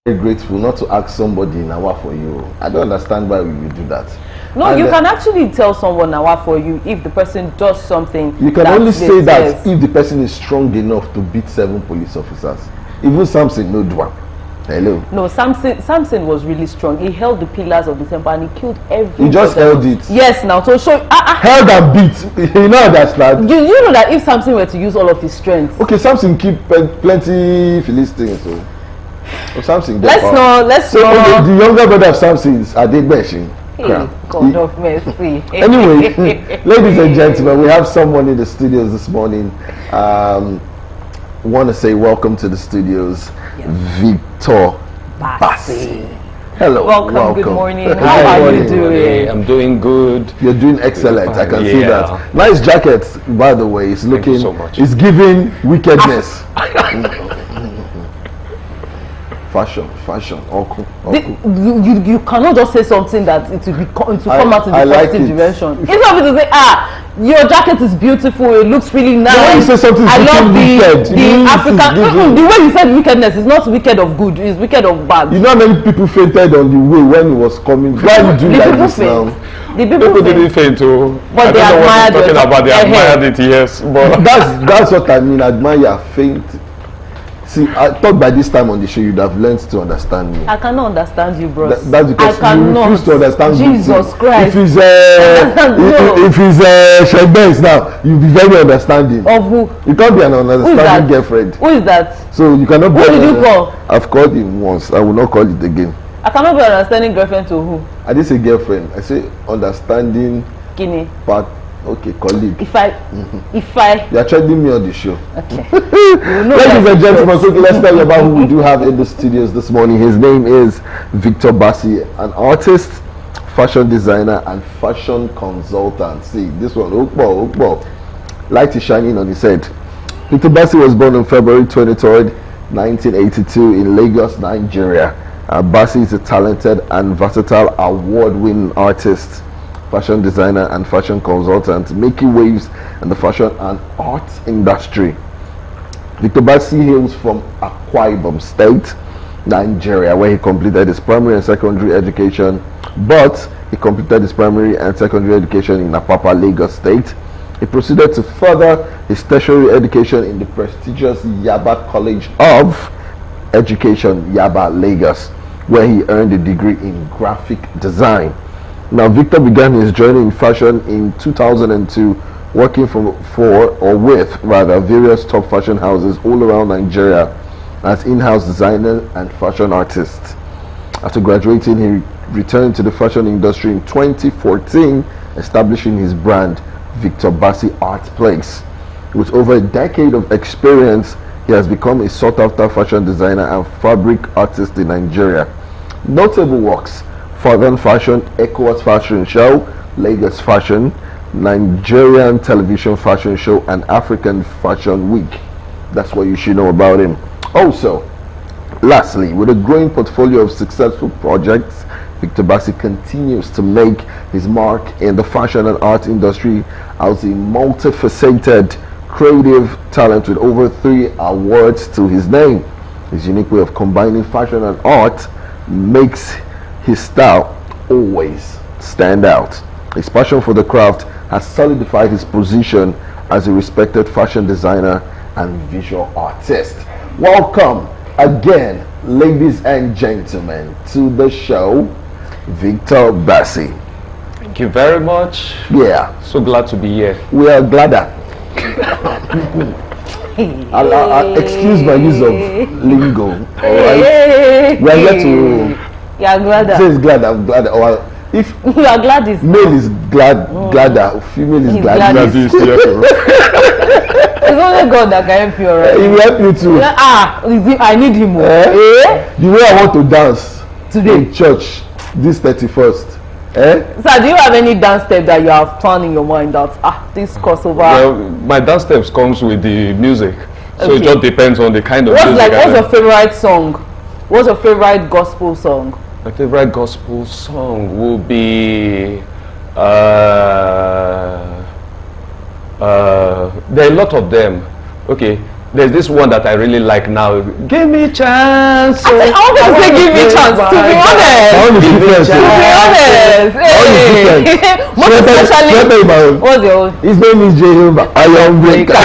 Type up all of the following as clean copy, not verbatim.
very grateful not to ask somebody now for you. I don't understand why we would do that. No, and you can actually tell someone now for you if the person does something. You can only say that if the person is strong enough to beat 7 police officers. Even Samson no do one. Hello. No, Samson was really strong. He held the pillars of the temple and he killed everyone. He just held it. Yes, now to show held and beat. You know that, lad. You know that if Samson were to use all of his strength. Okay, Samson keep plenty Philistines. So Samson. Let's not. The younger brother of Samson is Adegbeshi. Hey, God of mercy. Anyway, ladies and gentlemen, we have someone in the studios this morning. Want to say welcome to the studios, yes. Victor Bassey. Hello. Welcome. Good morning. How are you doing? I'm doing good. You're doing excellent. I can see that. Nice jacket, by the way. It's looking. Thank you so much. It's giving wickedness. Fashion. You cannot just say something that it will come out in the positive dimension. It's not to say, your jacket is beautiful, it looks really nice. The way you say something I love the African. The way you said wickedness is not wicked of good, it's wicked of bad. You know how many people fainted on the way when it was coming? Why you do like this now? The people didn't faint, but they admired it. Talking about they admired it, yes. But that's what I mean. Admire, faint. See, I thought by this time on the show you'd have learned to understand me. I cannot understand you, bro. That's because you refuse to understand me. Jesus Christ. If it's Shagbenz now, you'll be very understanding. Of who? You can't be an understanding girlfriend. Who is that? So you cannot be. Who did you call? I've called him once. I will not call it again. I cannot be an understanding girlfriend to who? I didn't say girlfriend. I say understanding. Guinea. Part. Okay, colleague. If I you are trading me on the show. Okay. Ladies and gentlemen, quickly let's tell you about who we do have in the studios this morning. His name is Victor Bassey, an artist, fashion designer, and fashion consultant. See, this one, Okbo. Light is shining on his head. Victor Bassey was born on February 23rd, 1982 in Lagos, Nigeria. Bassey is a talented and versatile award-winning artist, fashion designer and fashion consultant, making waves in the fashion and art industry. Victor Bassey hails from Akwa Ibom State, Nigeria, where he completed his primary and secondary education, but he completed his primary and secondary education in Apapa, Lagos State. He proceeded to further his tertiary education in the prestigious Yaba College of Education, Yaba, Lagos, where he earned a degree in graphic design. Now, Victor began his journey in fashion in 2002, working with various top fashion houses all around Nigeria as in-house designer and fashion artist. After graduating, he returned to the fashion industry in 2014, establishing his brand, Victor Bassey Art Place. With over a decade of experience, he has become a sought-after fashion designer and fabric artist in Nigeria. Notable works: Foreign Fashion, ECOWAS Fashion Show, Lagos Fashion, Nigerian Television Fashion Show, and African Fashion Week. That's what you should know about him. Also, lastly, with a growing portfolio of successful projects, Victor Bassey continues to make his mark in the fashion and art industry as a multifaceted creative talent with over 3 awards to his name. His unique way of combining fashion and art makes his style always stand out. His passion for the craft has solidified his position as a respected fashion designer and visual artist. Welcome again, ladies and gentlemen, to the show, Victor Bassey. Thank you very much. Yeah. So glad to be here. We are gladder. I'll excuse my use of lingo. Alright. We are here to. You are glad. Say it's glad. I'm glad. Or if you are glad, is male is glad, gladder. Female is glad. It's only God that can help you, alright. He will help you too. I need him. The way I want to dance today in church, this 31st. Sir, do you have any dance step that you have planned in your mind that this crossover? Well, my dance steps comes with the music, so it just depends on the kind of music. What's your favorite song? What's your favorite gospel song? My favorite gospel song will be there are a lot of them. Okay, There's this one that I really like now. Give me chance. I want to say give me chance. To be honest. To be honest. Most especially. What's your own? His name is Jehovah. I am breaker.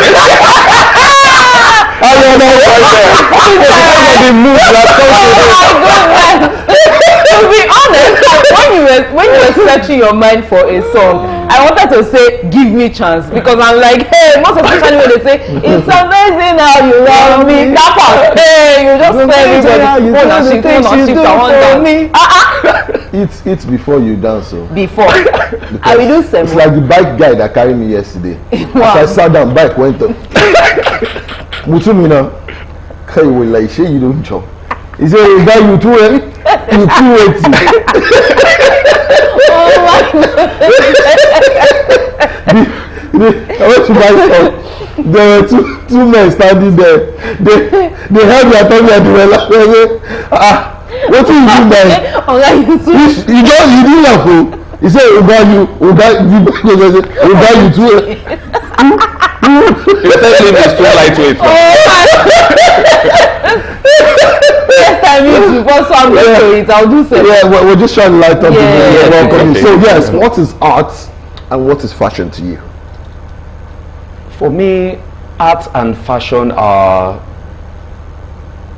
I don't know To be honest, when you were searching your mind for a song, I wanted to say give me chance, because I'm like, hey, most especially when they say it's amazing how you love me. That part, hey, you just tell everybody, It's before you dance, so before I will do some. It's like the bike guy that carried me yesterday. Wow. As I sat down, bike went up. Mutumina, hey, will like say you don't jump. He said, "You guy, you too early. You too late." Oh my God. I went to buy some. There were two men standing there. They held their tongue at the well. They said, what do you do, man? You didn't laugh. He said, you too early. It's too lightweight. Next time you before some to it, I'll do so. Yeah, we're just trying to light up the welcome. Okay. So yes, what is art and what is fashion to you? For me, art and fashion are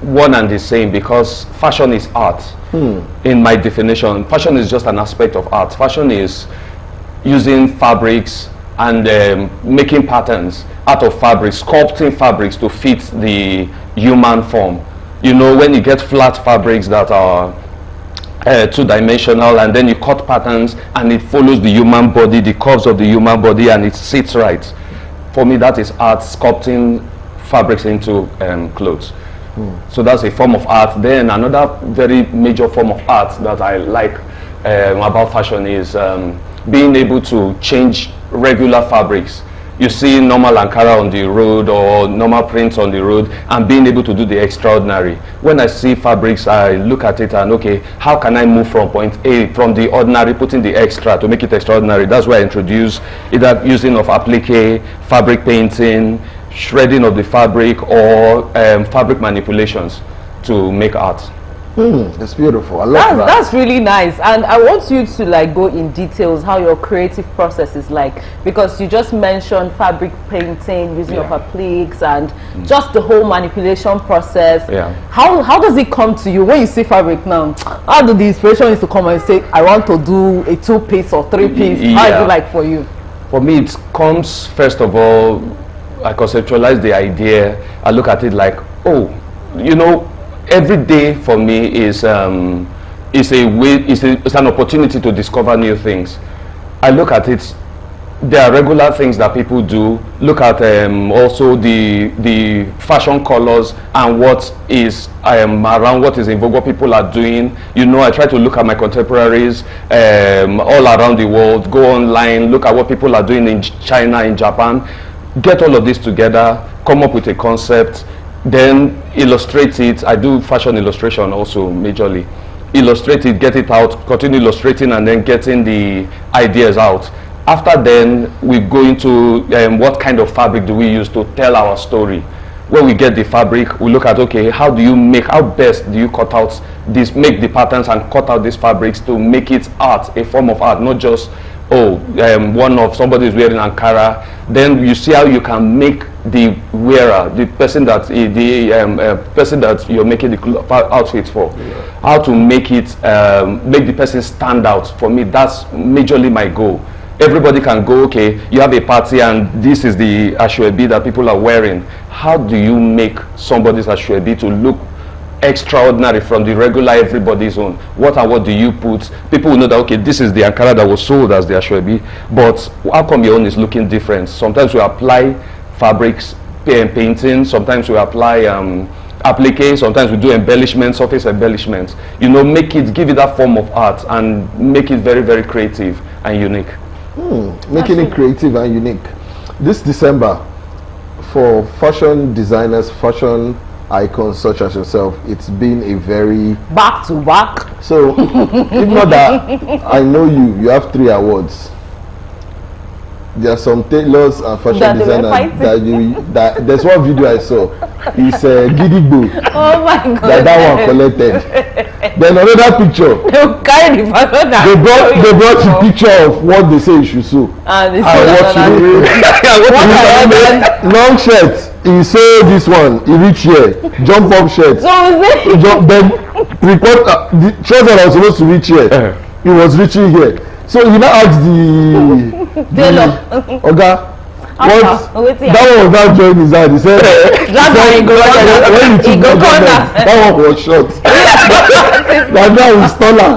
one and the same, because fashion is art. In my definition, fashion is just an aspect of art. Fashion is using fabrics and making patterns out of fabrics, sculpting fabrics to fit the human form. You know, when you get flat fabrics that are two-dimensional, and then you cut patterns and it follows the human body, the curves of the human body, and it sits right. For me, that is art, sculpting fabrics into clothes. So that's a form of art. Then another very major form of art that I like about fashion is being able to change regular fabrics. You see normal Ankara on the road or normal prints on the road, and being able to do the extraordinary. When I see fabrics, I look at it and, okay, how can I move from point A, from the ordinary, putting the extra to make it extraordinary? That's why I introduce either using of applique, fabric painting, shredding of the fabric, or fabric manipulations to make art. That's beautiful. I love that. That's really nice, and I want you to like go in details how your creative process is like, because you just mentioned fabric painting, using of appliques, and just the whole manipulation process. How does it come to you when you see fabric now? How do the inspiration is to come and say, I want to do a 2-piece or 3-piece? How is it like for you? For me, it comes, first of all, I conceptualize the idea. I look at it like, oh, you know, every day for me is an opportunity to discover new things. I look at it, there are regular things that people do. Look at also the fashion colors and what is around, what is in vogue, what people are doing. You know, I try to look at my contemporaries all around the world, go online, look at what people are doing in China, in Japan, get all of this together, come up with a concept, then illustrate it. I do fashion illustration also majorly. Illustrate it, get it out, continue illustrating, and then getting the ideas out. After then, we go into what kind of fabric do we use to tell our story. When we get the fabric, we look at, okay, how best do you cut out this, make the patterns and cut out these fabrics to make it art, a form of art, not just, one of somebody is wearing Ankara. Then you see how you can make the wearer, the person that you're making the outfit for, how to make it, make the person stand out. For me, that's majorly my goal. Everybody can go, okay, you have a party and this is the ashwebi that people are wearing. How do you make somebody's ashwebi to look extraordinary from the regular everybody's own? What do you put? People will know that, okay, this is the Ankara that was sold as the ashwebi, but how come your own is looking different? Sometimes we apply fabrics, painting, sometimes we apply applique, sometimes we do embellishments, surface embellishments. You know, give it that form of art and make it very, very creative and unique. Making it creative and unique. This December, for fashion designers, fashion icons such as yourself, it's been a very back to back. So if not that, I know you have 3 awards. there are some tailors and fashion That they were designers fighting. that there's one video I saw. It's Gidigbo. Oh my God. That one collected. Then another picture. They'll carry the fashion. They brought the picture of what they say you should sew. And it's what you do. Long shirt. He sew this one. He reach here. Jump up shirt. So is it? Then report the trouser that was supposed to reach here. He was reaching here. So he now asked the Tailor. Oga, what? Wait, That one was not joining his hand. He said, when he took the government, that one was short. That guy is taller.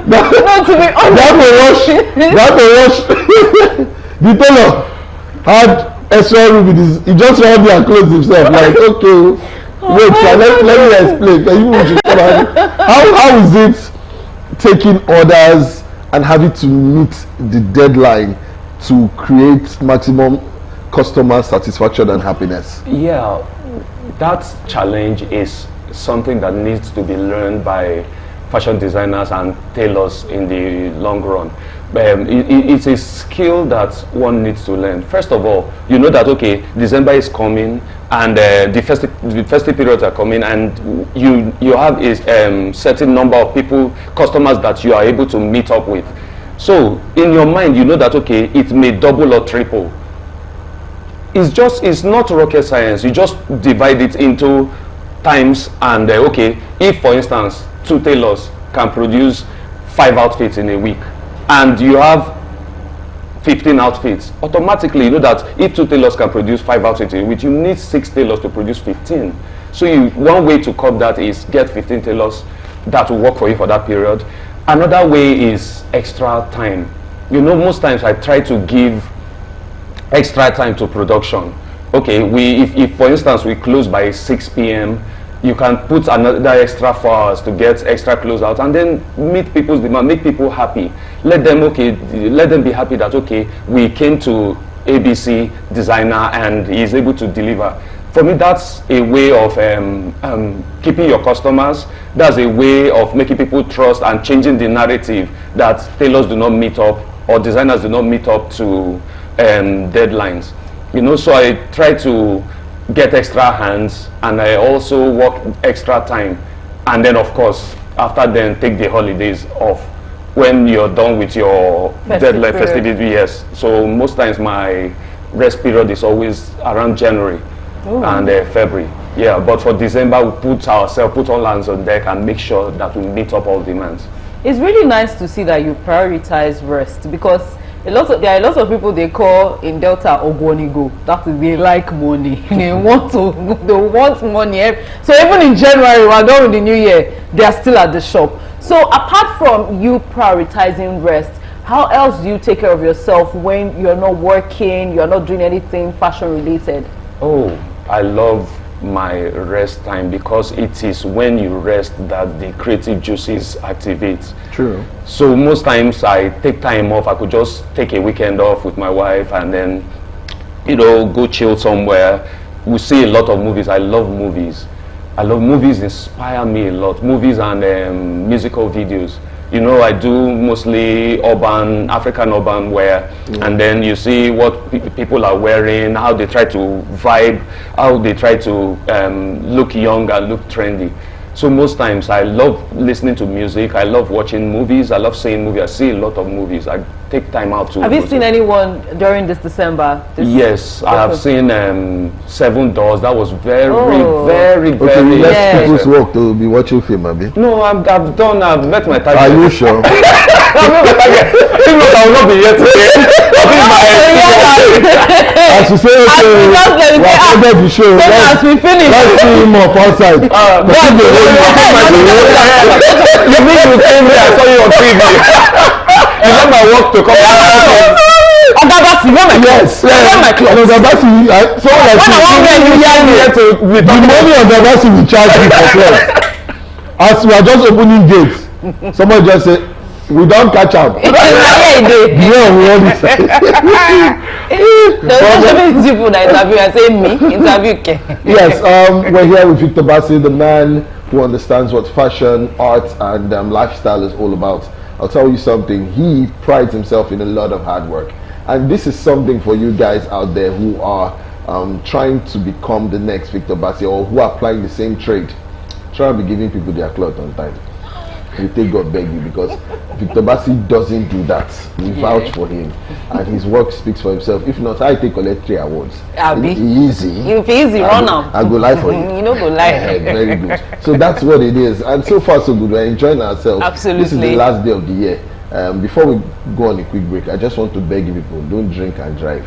No, to be honest. That was the tailor had extra room with his. He just ran there and closed himself. Like, okay, wait, so let me explain. How is it taking orders and having to meet the deadline to create maximum customer satisfaction and happiness? Yeah, that challenge is something that needs to be learned by fashion designers and tailors in the long run. It's a skill that one needs to learn. First of all, you know that, okay, December is coming and the festive periods are coming, and you have a certain number of people, customers that you are able to meet up with. So in your mind, you know that, okay, it may double or triple. It's not rocket science. You just divide it into times, and okay, if for instance 2 tailors can produce 5 outfits in a week and you have 15 outfits, automatically you know that if 2 tailors can produce 5 outfits in a week, you need 6 tailors to produce 15. So one way to cut that is get 15 tailors that will work for you for that period. Another way is extra time. You know, most times I try to give extra time to production. Okay, if for instance we close by 6 p.m., you can put another extra 4 hours to get extra closeout, and then meet people's demand, make people happy. Let them be happy that, okay, we came to ABC designer and he's able to deliver. For me, that's a way of keeping your customers. That's a way of making people trust and changing the narrative that tailors do not meet up or designers do not meet up to deadlines. You know, so I try to get extra hands, and I also work extra time, and then of course after then take the holidays off when you're done with your deadline festivity. Yes, so most times my rest period is always around January. Ooh. And February. Yeah, but for December we put all hands on deck and make sure that we meet up all demands. It's really nice to see that you prioritize rest, because there are a lot of people they call in Delta Ogwonigo. That is, they like money. they want money. So even in January, we're done with the new year, they are still at the shop. So apart from you prioritizing rest, how else do you take care of yourself when you're not working, you're not doing anything fashion related? Oh, I love my rest time, because it is when you rest that the creative juices activate. True. So most times I take time off. I could just take a weekend off with my wife and then, you know, go chill somewhere. We see a lot of movies. I love movies. Inspire me a lot. Movies and musical videos. You know, I do mostly African urban wear, and then you see what people are wearing, how they try to vibe, how they try to look young and look trendy. So most times I love listening to music, I love watching movies, I love seeing movies. I see a lot of movies. I take time out to... Have you seen anyone during this December? Yes, I have seen 7 Doors. That was very Okay, let people's work to be watching film, Abi. No, I've met my target. Are you sure? I've met my target. Even though I will not be here today. As you say, we have ended the show. As we finish. Let's see him up outside. You mean you came here, I saw you on TV. You want my work to come out. Bassey, where my clothes? Where my clothes? Bassey, the money on Bassey will charge you for clothes. As we are just opening gates, somebody just say, we don't catch up. Yeah, we want this. There's so many people that interview and say me, interview. Yes, we're here with Victor Bassey, the man who understands what fashion, art, and lifestyle is all about. I'll tell you something, he prides himself in a lot of hard work. And this is something for you guys out there who are trying to become the next Victor Bassey, or who are applying the same trade. Try to be giving people their cloth on time. We take God beg you, because Victor Bassey doesn't do that. We vouch for him, and his work speaks for himself. If not, I take collect 3 awards. Easy. If easy, run up. I go lie for you. You know, go lie. Very good. So that's what it is, and so far so good. We're enjoying ourselves. Absolutely. This is the last day of the year. Before we go on a quick break, I just want to beg you people: don't drink and drive.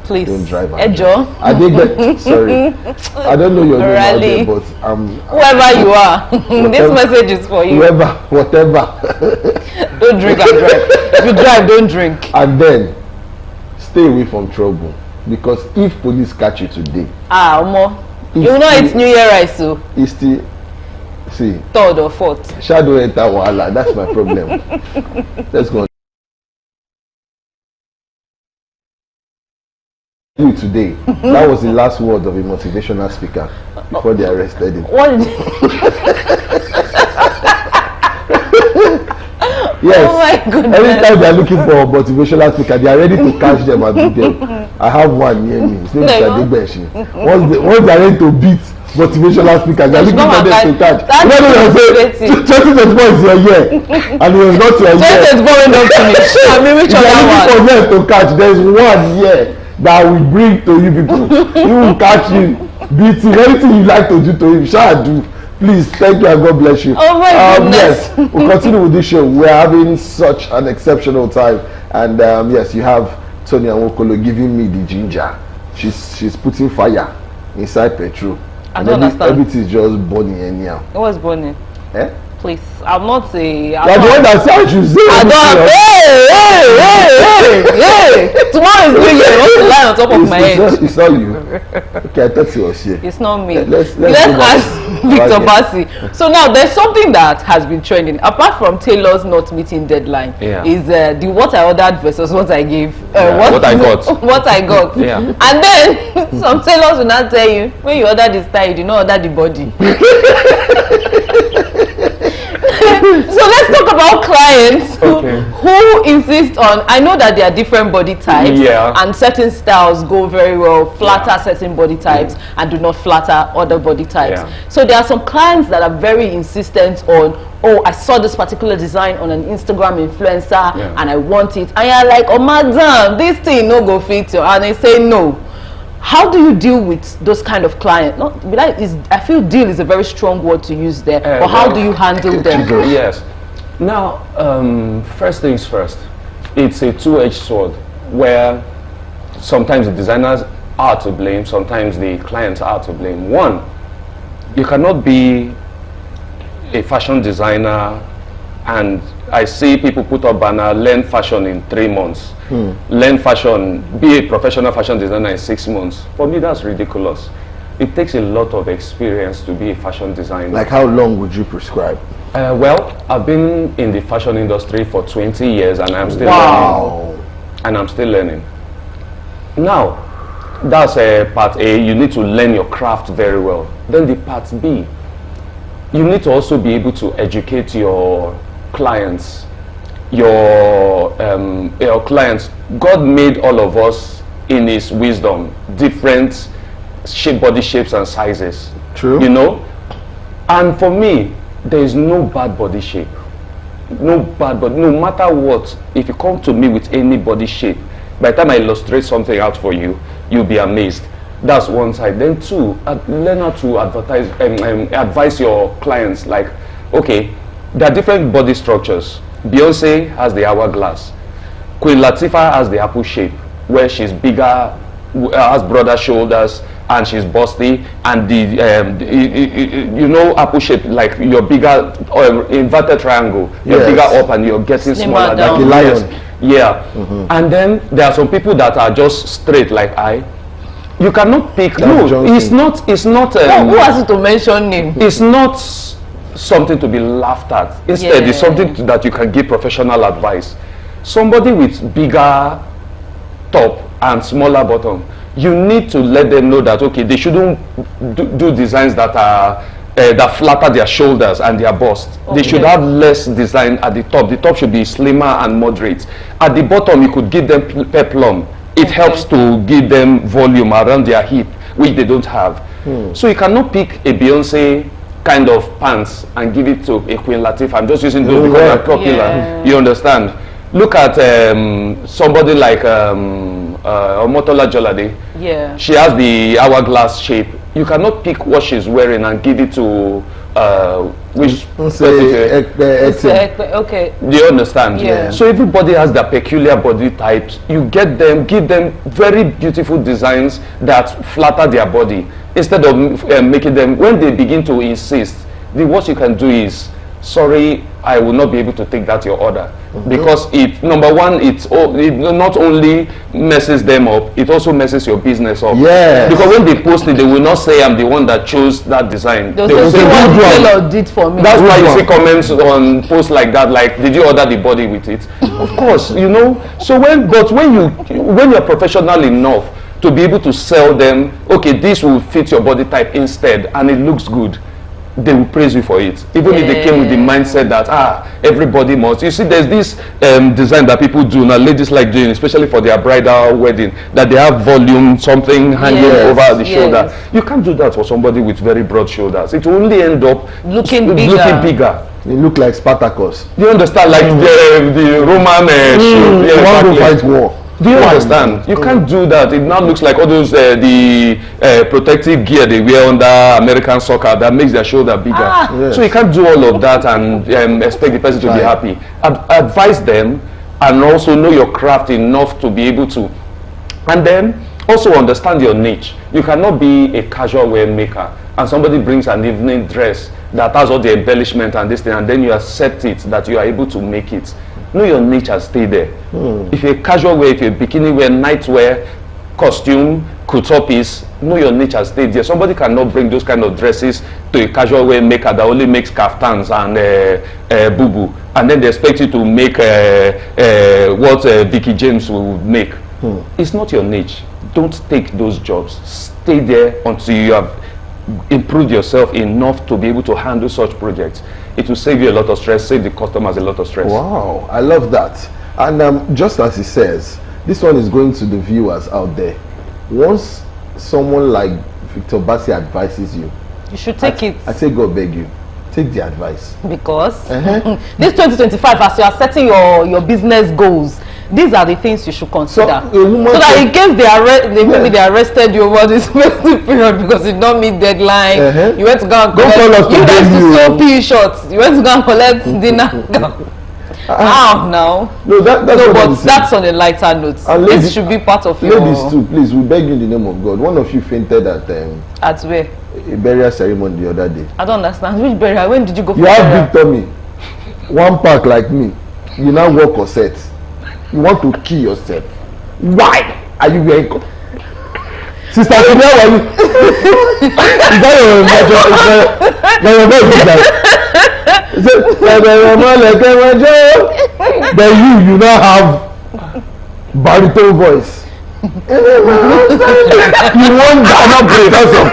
Please. Don't drive. Ejo. I did get sorry. I don't know your name out there, but whoever you are, this message is for you. Whatever. Don't drink and drive. If you drive, don't drink. And then stay away from trouble, because if police catch you today, Omo, you know it's New Year, right? So it's still see 3rd or 4th. shadow enter wahala. That's my problem. Let's go on. You today, that was the last word of a motivational speaker before they arrested him. What? Yes. Oh my goodness. Anytime they are looking for a motivational speaker, they are ready to catch them and beat them. I have one near me. His name is Adebeshi. Once they are ready to beat motivational speakers, they are looking for them to catch. You know what I'm saying? 2024 is your year, and it was not your year. 2024 will not finish. I mean, which other one? They are looking for them to catch. There is 1 year that will bring to you people. He will catch you, beat him, anything you like to do to him, shall do. Please, thank you and God bless you. Oh my goodness. Yes, we'll continue with this show. We're having such an exceptional time, and yes, you have Tony Awokolo giving me the ginger. She's putting fire inside petrol. I don't understand. Everything is just burning anyhow. It was burning. Eh? Please, I'm not a. You're the one that said you say. I don't. Hey! Tomorrow is New Year. You want to lie on top of my head? It's not you. Okay, I thought it was here. It's not me. Let's ask Victor Bassey. So now there's something that has been trending. Apart from Taylor's not meeting deadline, is the what I ordered versus what I gave. What I got. What I got. Yeah. And then some tailors will not tell you when you order the style, you did not order the body. So let's talk about clients who insist on. I know that there are different body types, and certain styles go very well, flatter certain body types and do not flatter other body types. So there are some clients that are very insistent on, oh, I saw this particular design on an Instagram influencer and I want it. And you're like, oh madam, this thing no go fit you. And they say no. How do you deal with those kind of clients? I feel deal is a very strong word to use there. But how do you handle them? Yes. Now, first things first. It's a two-edged sword where sometimes the designers are to blame, sometimes the clients are to blame. One, you cannot be a fashion designer and I see people put up banner, learn fashion in 3 months. Learn fashion, be a professional fashion designer in 6 months. For me, that's ridiculous. It takes a lot of experience to be a fashion designer. Like how long would you prescribe? Well, I've been in the fashion industry for 20 years and I'm still learning. And I'm still learning. Now, that's part A. You need to learn your craft very well. Then the part B, you need to also be able to educate your clients. Your clients. God made all of us in His wisdom, different body shapes and sizes. True. You know, and for me, there is no bad body shape. No bad, but no matter what, if you come to me with any body shape, by the time I illustrate something out for you, you'll be amazed. That's one side. Then two, learn how to advise your clients. Like, okay, there are different body structures. Beyonce has the hourglass. Queen Latifah has the apple shape, where she's bigger, has broader shoulders, and she's busty. And you know, apple shape, like your bigger inverted triangle. You're bigger up, and you're getting smaller. Like a lion. Yeah. And then there are some people that are just straight, like I. You cannot pick. No, it's not. It's not. Who has it to mention name? It's not something to be laughed at. Instead, it's something that you can give professional advice. Somebody with bigger top and smaller bottom, you need to let them know that okay, they shouldn't do designs that are that flatter their shoulders and their bust. Okay. They should have less design at the top. The top should be slimmer and moderate. At the bottom, you could give them peplum. It helps to give them volume around their hip, which they don't have. So you cannot pick a Beyonce kind of pants and give it to a Queen Latifah. I'm just using those because they're popular. Yeah. You understand? Look at somebody like Omotola Jolade. Yeah. She has the hourglass shape. You cannot pick what she's wearing and give it to which Okay. do you understand? Yeah. So everybody has their peculiar body types. You get them, give them very beautiful designs that flatter their body instead of making them. When they begin to insist, the worst you can do is, sorry, I will not be able to take that your order, because it, number one, it not only messes them up, it also messes your business up. Yeah. Because when they post it, they will not say I'm the one that chose that design. They They will will say say, what "Good the one." tailor did for me. That's why you see comments on posts like that, like, did you order the body with it? Of course, you know. So when you're professional enough to be able to sell them, okay, this will fit your body type instead, and it looks good, they will praise you for it, even if they came with the mindset that everybody must. You see, there's this design that people do now, ladies like doing, especially for their bridal wedding, that they have volume, something hanging over the shoulder. You can't do that for somebody with very broad shoulders. It will only end up Looking bigger. They look like Spartacus. Do you understand? Like the Roman shield. They want to fight war. Do you understand? You can't do that. It now looks like all those the protective gear they wear under American soccer that makes their shoulder bigger. Yes. So you can't do all of that and expect the person to be happy. Advise them, and also know your craft enough to be able to. And then also understand your niche. You cannot be a casual wear maker and somebody brings an evening dress that has all the embellishment and this thing, and then you accept it that you are able to make it. Know your niche and stay there. If you're casual wear, if you're bikini wear, night wear, costume, couture piece, know your niche and stay there. Somebody cannot bring those kind of dresses to a casual wear maker that only makes kaftans and boo-boo, and then they expect you to make what Vicky James will make. It's not your niche. Don't take those jobs. Stay there until you have improved yourself enough to be able to handle such projects. It will save you a lot of stress, save the customers a lot of stress. Wow, I love that. And just as he says, this one is going to the viewers out there. Once someone like Victor Bassey advises you, You should take it. I say, God beg you, take the advice. Because this 2025, as you are setting your business goals, these are the things you should consider. So that in case maybe they arrested you over this festive period because you did not meet deadline, you went to go and collect. You guys to sew pea shorts. You went to go and collect dinner. No, that's on a lighter note. This should be part of your. Ladies too, please, we beg you in the name of God. One of you fainted at where? A burial ceremony the other day. I don't understand. Which burial? When did you go for You burial? have big tummy, one pack like me. You now walk or set. You want to kill yourself. Why are you wearing? Sister, how are you? Is that your voice? Then you now have baritone voice. You want Ghana because of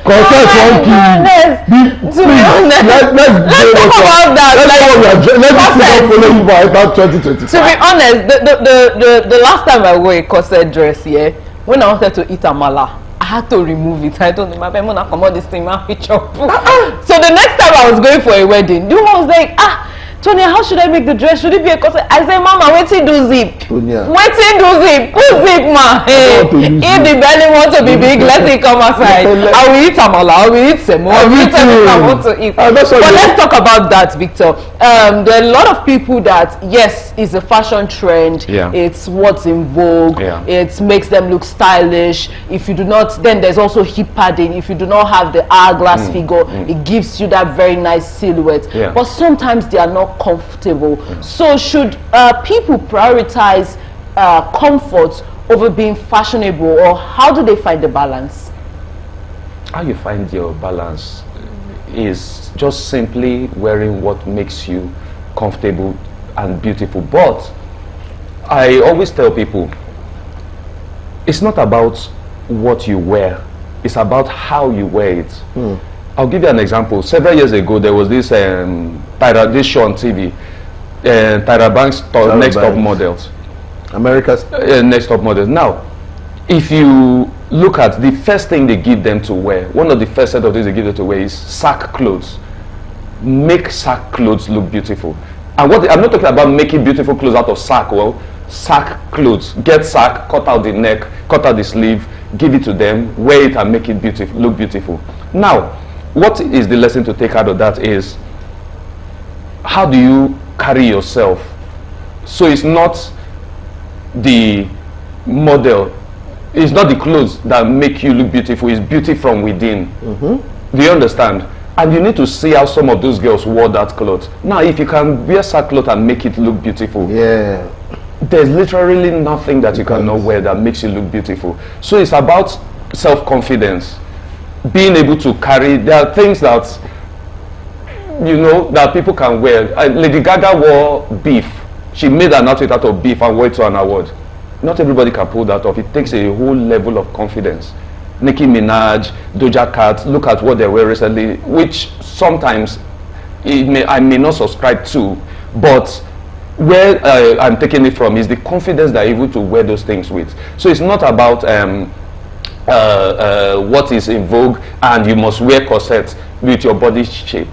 concert won't kill. To be honest, let's talk about that. To be honest, the last time I wore a corset dress, when I wanted to eat amala, I had to remove it. I don't know, my parents not come out this thing, my picture. So the next time I was going for a wedding, the woman was like, Tony, how should I make the dress? Should it be a corset? I said, Mama, wait till do zip. Wait till do zip. Put zip, ma. Hey, if the belly wants to be big, let it come outside. I will eat amala. I will eat semo. I will eat everything I want to eat. But let's talk about that, Victor. There are a lot of people that, yes, it's a fashion trend. It's what's in vogue. It makes them look stylish. If you do not, then there's also hip padding. If you do not have the hourglass figure, it gives you that very nice silhouette. But sometimes they are not comfortable. So should people prioritize comfort over being fashionable, or how do they find the balance? How you find your balance is just simply wearing what makes you comfortable and beautiful. But I always tell people, it's not about what you wear, it's about how you wear it. I'll give you an example. Several years ago, there was this this show on TV, Tyra Banks' Next Top Models. America's Next Top Models. Now, if you look at the first thing they give them to wear, one of the first set of things they give them to wear is sack clothes. Make sack clothes look beautiful. And what I'm not talking about making beautiful clothes out of sack. Well, sack clothes. Get sack, cut out the neck, cut out the sleeve, give it to them, wear it and make it beautiful, look beautiful. Now, what is the lesson to take out of that is, how do you carry yourself? So it's not the model, it's not the clothes that make you look beautiful, it's beauty from within. Do you understand? And you need to see how some of those girls wore that clothes. Now, if you can wear sackcloth and make it look beautiful, there's literally nothing that you cannot wear that makes you look beautiful. So it's about self-confidence, being able to carry. There are things that, you know, that people can wear. Lady Gaga wore beef. She made an outfit out of beef and wore it to an award. Not everybody can pull that off. It takes a whole level of confidence. Nicki Minaj, Doja Cat, look at what they wear recently, which sometimes I may not subscribe to, but where I'm taking it from is the confidence they're able to wear those things with. So it's not about what is in vogue and you must wear corsets with your body shape.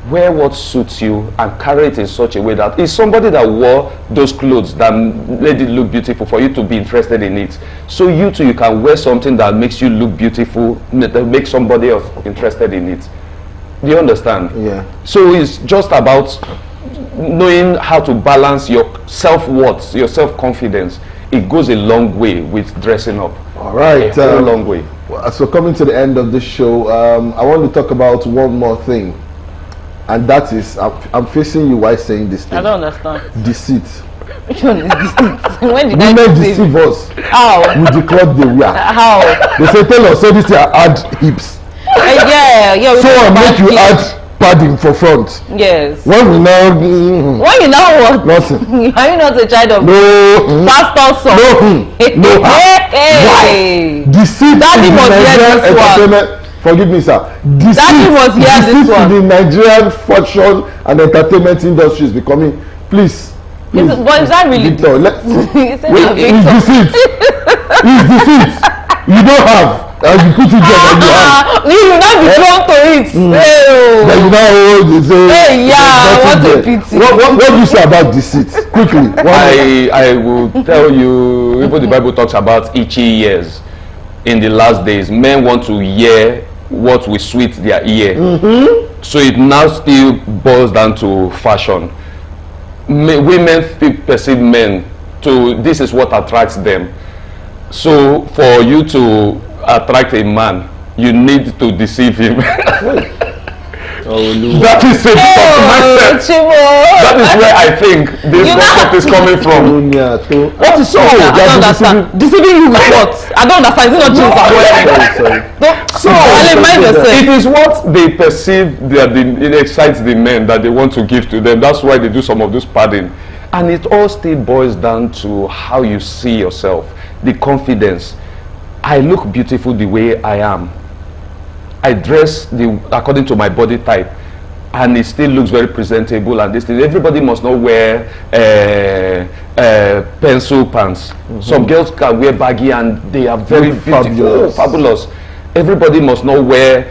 Wear what suits you and carry it in such a way that it's somebody that wore those clothes that made it look beautiful for you to be interested in it. So you too, you can wear something that makes you look beautiful, that makes somebody else interested in it. Do you understand? Yeah. So it's just about knowing how to balance your self-worth, your self-confidence. It goes a long way with dressing up. All right. A long way. So coming to the end of this show, I want to talk about one more thing. And that is, I'm facing you while saying this thing. I don't understand. Deceit. Which one is deceit? When did I Women deceive? deceive us How? with the cloth they wear. How? They say, tell us, so this year add hips. Yeah. So I make you add padding for front. Yes. When we now, When you know what? nothing. Are you not a child of No. pastor's son? No. Hey. Deceit. Daddy in the must hear Nigerian this one. entertainment. Forgive me, sir. Daddy must hear this deceit one. in the Nigerian fashion and entertainment industry is becoming. Please. But is that really Victor, Is it wait, not it's Victor? deceit. It's deceit. You don't have. And you put it there and you have. You will not be drawn to it. Then you now hold it. Hey, yeah, what a pity. What do you say about deceit? Quickly. I will tell you, even the Bible talks about itchy ears. In the last days, men want to hear what will sweet their ear. So it now still boils down to fashion. Women perceive men to, this is what attracts them. So for you to attract a man, you need to deceive him. That is a mindset. That is where I think this concept is coming from. What is so? I don't understand. Deceiving you with what? I don't understand. Is it not jeans? So, it is what they perceive that it excites the men that they want to give to them. That's why they do some of this padding. And it all still boils down to how you see yourself, the confidence. I look beautiful the way I am. I dress according to my body type, and it still looks very presentable. And this thing, everybody must not wear pencil pants. Some girls can wear baggy, and they are very beautiful, fabulous. Everybody must not wear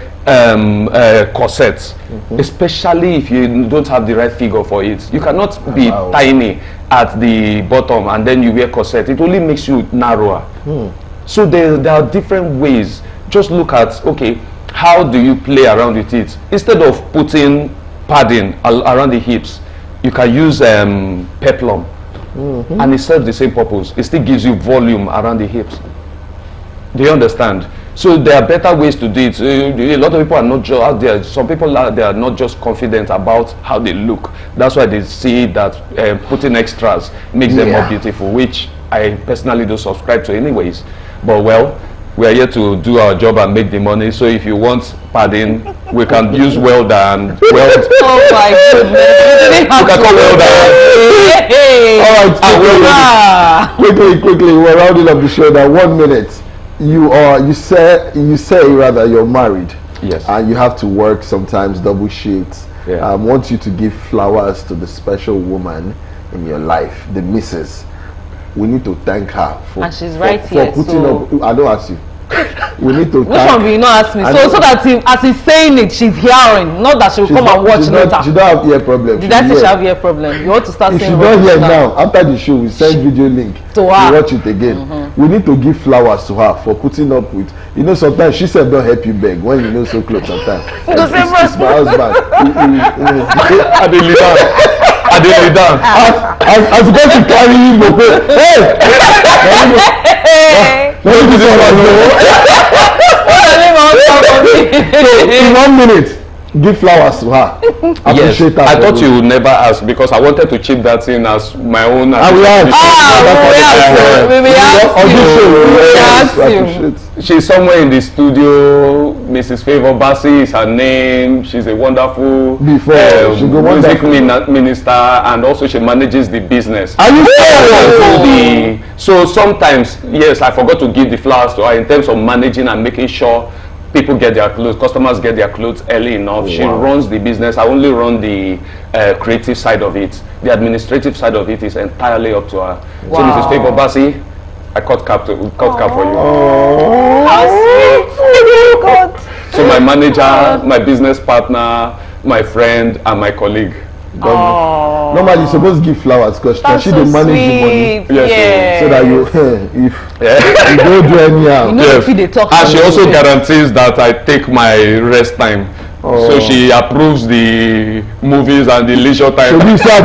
corsets, especially if you don't have the right figure for it. You cannot be tiny at the bottom and then you wear corset. It only makes you narrower. So there are different ways. Just look at, okay, how do you play around with it? Instead of putting padding around the hips, you can use peplum, and it serves the same purpose. It still gives you volume around the hips. Do you understand? So there are better ways to do it. A lot of people are not just out there. Some people they are not just confident about how they look. That's why they see that putting extras makes them more beautiful, which I personally don't subscribe to anyways. But well, we are here to do our job and make the money. So if you want padding, we can use welder and weld. Oh my goodness! We can call welder. All right, quickly, we're rounding up the show. Now, 1 minute. You say rather you're married. Yes. And you have to work sometimes double shifts. Yeah. I want you to give flowers to the special woman in your life, the missus. We need to thank her for, And she's right for here, putting so- up. I don't ask you. We need to Which one will you not ask me? I So know. that as he's saying it, she's hearing, not that she'll come and watch she's later. she don't have ear problem. Did I say she have ear problem? You want to start If she saying don't rubbish hear now, after the show, we send video link To her. watch it again. We need to give flowers to her for putting up with. You know, sometimes she said don't help you beg when you know so close. Sometimes it's my husband. I didn't lead down. I didn't lead down. I forgot to carry him. Hey, let me do this one. So in 1 minute, give flowers to her. Yes, Appreciate her. I thought you would never ask because I wanted to chip that in as my own. I will ask. She's somewhere in the studio. Mrs. Favor Bassey is her name. She's a wonderful She go music wonderful. minister, and also she manages the business. Are you serious? So sometimes, yes, I forgot to give the flowers to her in terms of managing and making sure people get their clothes, customers get their clothes early enough. She runs the business. I only run the creative side of it. The administrative side of it is entirely up to her. So Mrs. Favor Bassey, I cut cap for you. How sweet! Oh my God. So my manager, my business partner, my friend, and my colleague. Normally, you're supposed to give flowers because she so dey manage the money. Yes, So that you, if you don't do anyhow. You know, if they talk And she to also you. guarantees that I take my rest time. So she approves the movies and the leisure So time. this how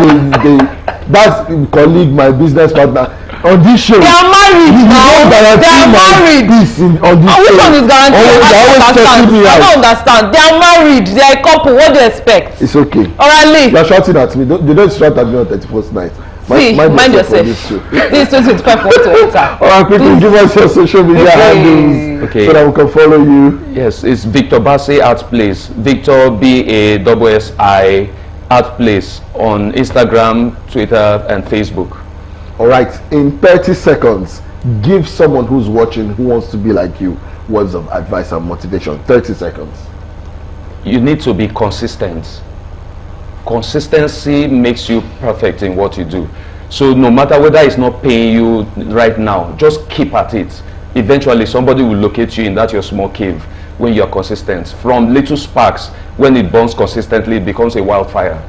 that's colleague, my business partner on this show. They are married now. They are married. This on this And which show. one is guaranteed? Always, I don't understand. me I out. don't understand. They are married. They are a couple. What do you expect? It's okay. Alright, You're shouting at me. They don't shout at me on 31st night. See, mind yourself. This show. This is 2025 for what to enter. Alright, quickly give us your social media handles Okay. so that we can follow you. Yes, it's Victor Bassey Art Place. Victor BASSI Art Place on Instagram, Twitter, and Facebook. Alright, in 30 seconds, give someone who's watching who wants to be like you words of advice and motivation. 30 seconds. You need to be consistent. Consistency makes you perfect in what you do. So no matter whether it's not paying you right now, just keep at it. Eventually somebody will locate you in that your small cave when you're consistent. From little sparks, when it burns consistently, it becomes a wildfire.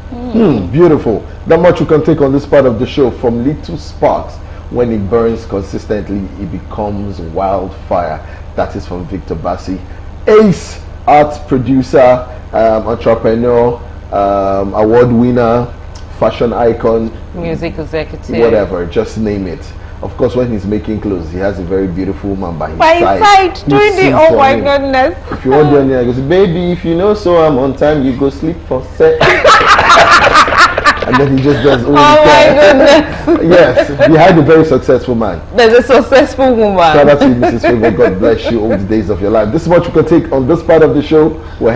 Beautiful. That much you can take on this part of the show. From little sparks, when it burns consistently, it becomes wildfire. That is from Victor Bassey, ace art producer, entrepreneur, award winner, fashion icon, Music executive. whatever, just name it. Of course, when he's making clothes, he has a very beautiful woman by his By his side, who doing the sings oh for my him. goodness. If you want to do anything, he goes, baby, if you know so I'm on time, you go sleep for set. And then he just does all Oh the my time. goodness. Yes, behind a very successful man. There's a successful woman. Shout out to you, Mrs. Favor. God bless you all the days of your life. This is what you can take on this part of the show. We're